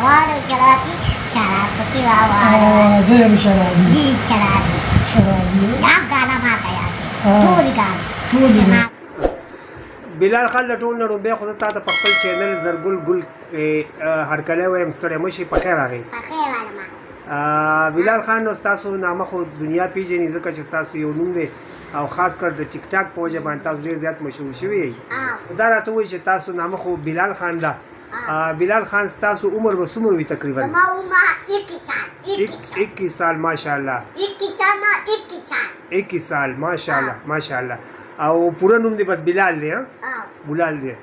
वाड़ो शराबी शराब की वाड़ो زي ابو شرابي जी शराबी شرابي नाम गाना माता यार हाँ। टूर गाना ټول دي. بلال خان له ټول نه ډومبی خو زه تا ته په خپل چینل زرګل ګل هرکلی وایم ستړی مه شي په خیر راغی بخیر علما بلال خان نو ستاسو نامه خو دنیا پیژني ځکه چې ستاسو یو نوم دی او خاص کر د ټیک ټاک په وجه باندې تاسو ډېر زیات مشهور شوي یئ دا راته وایي چې تاسو نامه خو بلال خان ده بلال خان ستاسو عمر به څومره وي تقریبا زما عمر 21 سال 21 سال ماشاءالله 21 سال 21 سال ماشاءالله ماشاءالله او پوره نوم دی بس بلال دی ها بلال دی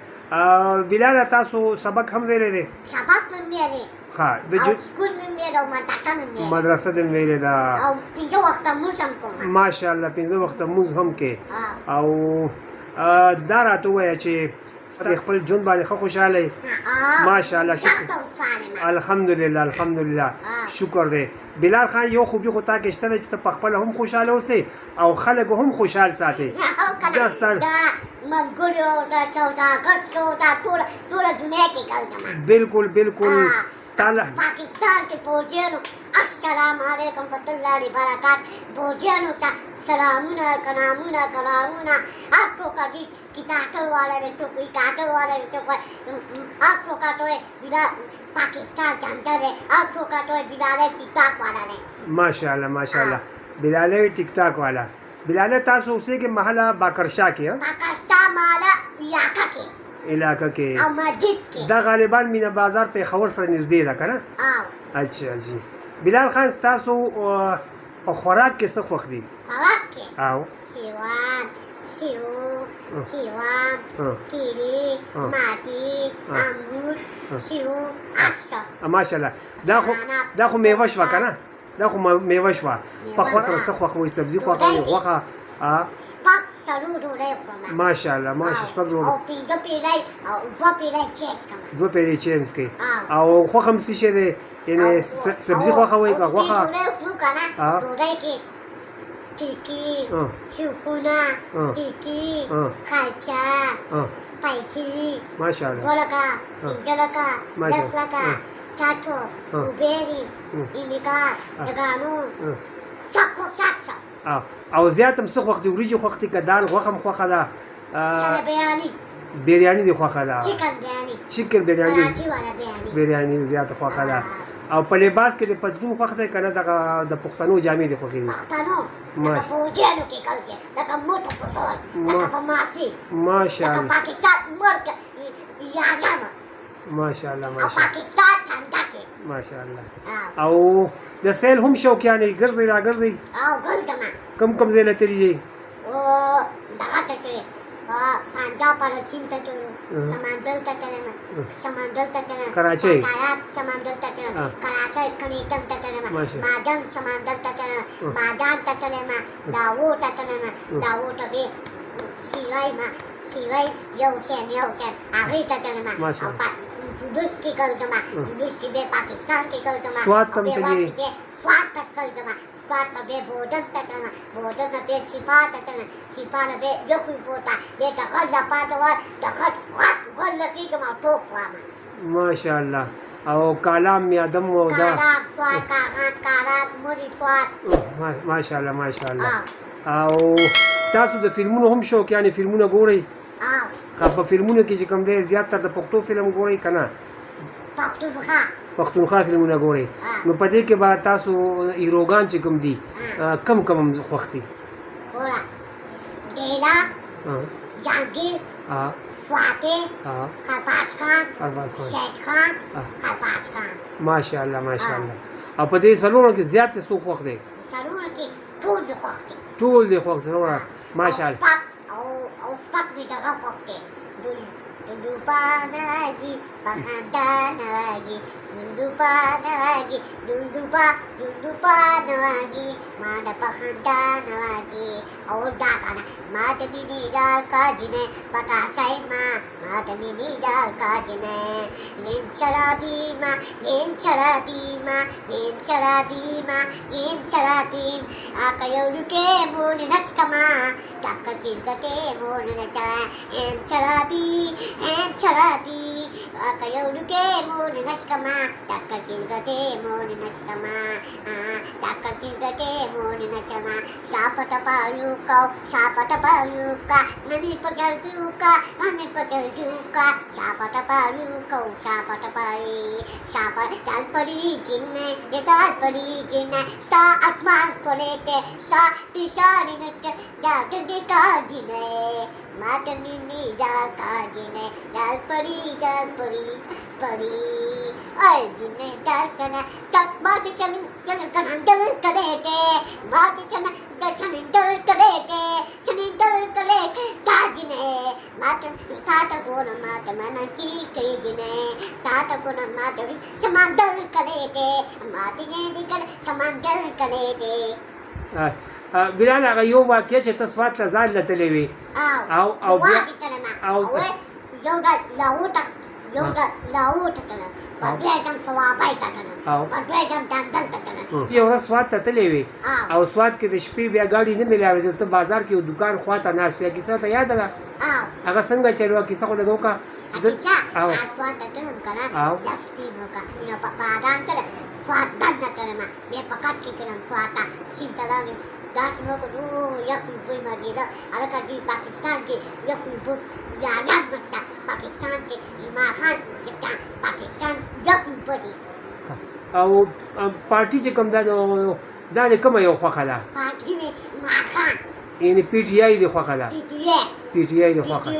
بلال تاسو سبق هم ویلې دی سبق مې ویلې ها د سکول مې ویلې او مدرسه مې ویلې مدرسه د ویلې دا او پنځه وخت موږ هم کوم ماشاءالله پنځه وخت موږ هم کې او دا راته وایي چې ستاسو خپل ژوند باندې ښه خوشاله یې ماشاءالله شکر الحمدلله الحمدلله شکر دی بلال خان یو خوبي خو تا کې شته چې ته په خپله هم خوشاله اوسې او خلک هم خوشحال ساتې دا ستا ملګرو دا 14 اگست کو دا ټوله دنیا کې کوم بالکل بالکل تعالی پاکستان کې پوجانو السلام علیکم ورحمۃ اللہ وبرکاتہ پوجانو کا سلامونه کلامونه آپ کو کبھی کتاتل والا ہے تو کوئی کاتل والا ہے تو کوئی آپ کو کا تو بلا پاکستان جانتا ہے آپ کو کا تو بلال ٹک ٹاک والا ہے ماشاءالله ماشاءالله بلال ټیک ټاک والا بلال تاسو اوسې کې محله باکرشاه کې پاکستان مالا علاقہ کې علاقہ کې او مسجد کې دا غالبا مینا بازار پیښور سره نږدې ده کنه اچھا جی بلال خان تاسو په خوراک کې څه خوښ دي خوراک کې او سیوان کیری ماټی انګور سیو استا ماشاءالله دا خو میوه شوه کنه دا خو میوه شوه په خوراک سره څه خوښوئ سبزي خوښوئ غوښه پاک سلو ډوډۍ خورم ماشاءالله ماشاءالله شپږ ډوډۍ او پنځه پیری او دوه پیری چیز کوم دوه پیری چیز کوي او خوښه هم څه شی دی یعنې سبزي خوښوئ که غوښه ډوډۍ خورو که نه ډوډۍ کې ټیکي شوکونه ټیکي کلچه پیسې ماشاءالله 2 لکه 5 لکه 10 لکه چاټو اوبېري انډیکا دګانو سکو ساسا او زیات هم څه خوښ دي وریجې خوښ دي که دال غوښه هم خوښه ده سره بریاني دي خوښه ده چکن بریاني زیاته خوښه ده او په لباس کې د پتلون خوښ دی که نه دغه د پښتنو جامې دي خوښې دي پښتنو لکه په وجیانو کې کوي لکه موټو پټول لکه په ماسي ماشاءالله لکه پاکستان مرګ یاګانو ماشاءالله او ماشاءالله پاکستان چاندا کې ماشاءالله او د سیل هم شوقیان یې ګرځئ راګرځئ او ګرځم کوم ځای له تللی یې او دغه ته کړې پنجاب پالسین ته تلو سمندر ته تلم کراچۍ سمندر ته تلم کراچۍ کنیټن ته تلم مادن سمندر ته تلم مادان ته تلم داوو ته تلم داوو ته به سیوای یو شین هغې ته تلم او دوس کې ګرځم دوس کې به پاکستان کې ګرځم سوات ته تللی سوات ته ګرځم سوات ته به بودن ته تلم بودن نه به سپا ته تلم سپا نه به یخوی پوتا دې ته غله پاته وه دغه غله کېږم او ټوپ وامه ماشاءالله او کالام یادم او دا کالام سوات کارات موري سوات ماشاءالله ماشاءالله او تاسو د فلمونو هم شوقیان فلمونه ګورئ په فلمونو کې چې کوم دی زیاتره د پښتو فلم ګورئ که نه پښتونخوا فلمونه ګورئ نو په دې کې به تاسو هیروګان چې کوم دي کم خوښ دي ډیلا جهانګیر فاتح خرباز خان شهید خان خرباز خان ماشاءالله ماشاءالله او په دې څلورو کې زیات څوک خوښ دی څلورو کې ټول دي خوښ دي ټول دي خوښ څلوره ماشاءالله او سپک مې دغه خوښ دی دلدوبا نواږي بخندا نواږي دلدوبا نواږي دلدوبا نواږي ما د بخندا نواږي او دا کنه ما د مینې جال کاجنه پتا سای ما د مینې جال کاجنه یم شرابي ما آکا یو لکه مون نسکما تک سرگته مون نسکا یم شرابي Akayoluke mone nashkama, takakilgate mone nashkama, takakilgate mone nashkama, sapatapaluka, sapatapaluka, nami pakalduka, sapatapaluka, sapatapari, sapatalpari jinne, yatalpari jinne, sta asman korete, sta pisari neste, dadika jinne, matamini jalka jinne, dalpari, dalpari, pari, ay jinne dalkana, tak mati chanin kanan dal karete, mati chanin dal karete, chanin dal karete, tajine, matam tata gona matam ananti kejine, tata gona matam chaman dal karete, mati ne kare chaman dal karete. بلال هغه یو واقع چې ته سوات ته ځان لتلی وې او بیا او یو دا لاوټه یو دا لاوټه کنه په بیا ځم ثوابای تا کنه په بیا ځم دندل تا کنه یو ورځ سوات ته تللی وې او سوات کې د شپې بیا ګاډي نه میلاوېده ته بازار کې یو دوکان خواته ناست وې کیسه ته یاده ده هغه څنګه چلوه کیسه خو لږ وکړه سوات ته تلم کنه د شپې مو کنه په بادان کنه سوات دننه کنه مې په کټ کې کنه سوات سینتلانه داس نو کو یخ په مګیدا الکه دی پاکستان کې یخ په یاد مستا پاکستان کې ایمان خان چې پاکستان یخ په دی او پارټي چې کوم دا د کومه یو خوښه ده پارټي ایمان خان یعنی پی ټی آی د خوښه ده پی ټی آی د خوښه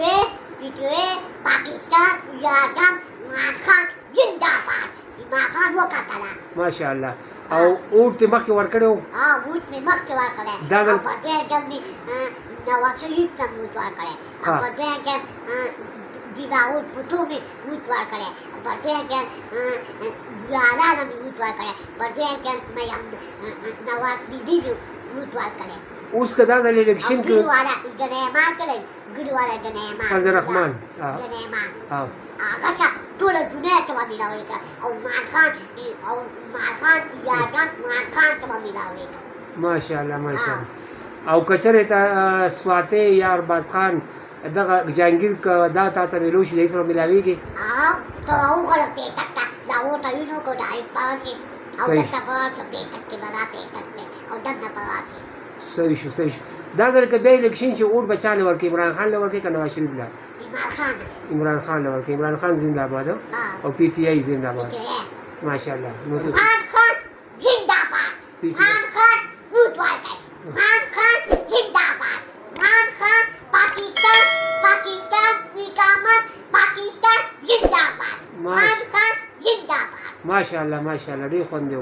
پی ټی آی پاکستان یادم ایمان خان زنده‌باد ایمان خان وکړه ماشاءالله او اوټ ته مخکې ورکړی و اوټ مې مخکې ورکړی او په دې ځم مې نواز شریف ته اوټ ورکړی او په دې ځم بیراوټ پټو مې اوټ ورکړی په دې ځم یارانا مې اوټ ورکړی په دې ځم مې نواز بیبي مې اوټ ورکړی اوس که دا د الیکشن کې ګلوالا ګنیمان کړی ګلوالا ګنیمان فضل رحمان ګنیمان هغه ټول دنیا سما میلاوي او مان خان یادم مان خان سما میلاوي ماشاءالله ماشاءالله او کچره ته سواته یا ارباز خان دغه جهانگیر دا تا ته ملو شي د سره ملاويږي ته او غره پیټک دا و ته یو نو کو دای پاسي او دا پاسه پیټک کې بنا پیټک او دنه پاسي صحیح شو دا دلته به الیکشن چې اور بچاله ورکې عمران خان لورکې کنه نواز شریف لا عمران خان لورکې عمران خان زنده باد او پی ټی آی زنده باد ماشاءالله نو ته عمران خان زنده باد عمران خان ووټ ورکړي عمران خان زنده باد عمران خان پاکستان وکامت پاکستان زنده باد عمران خان زنده باد ماشاءالله ډېر خوند دی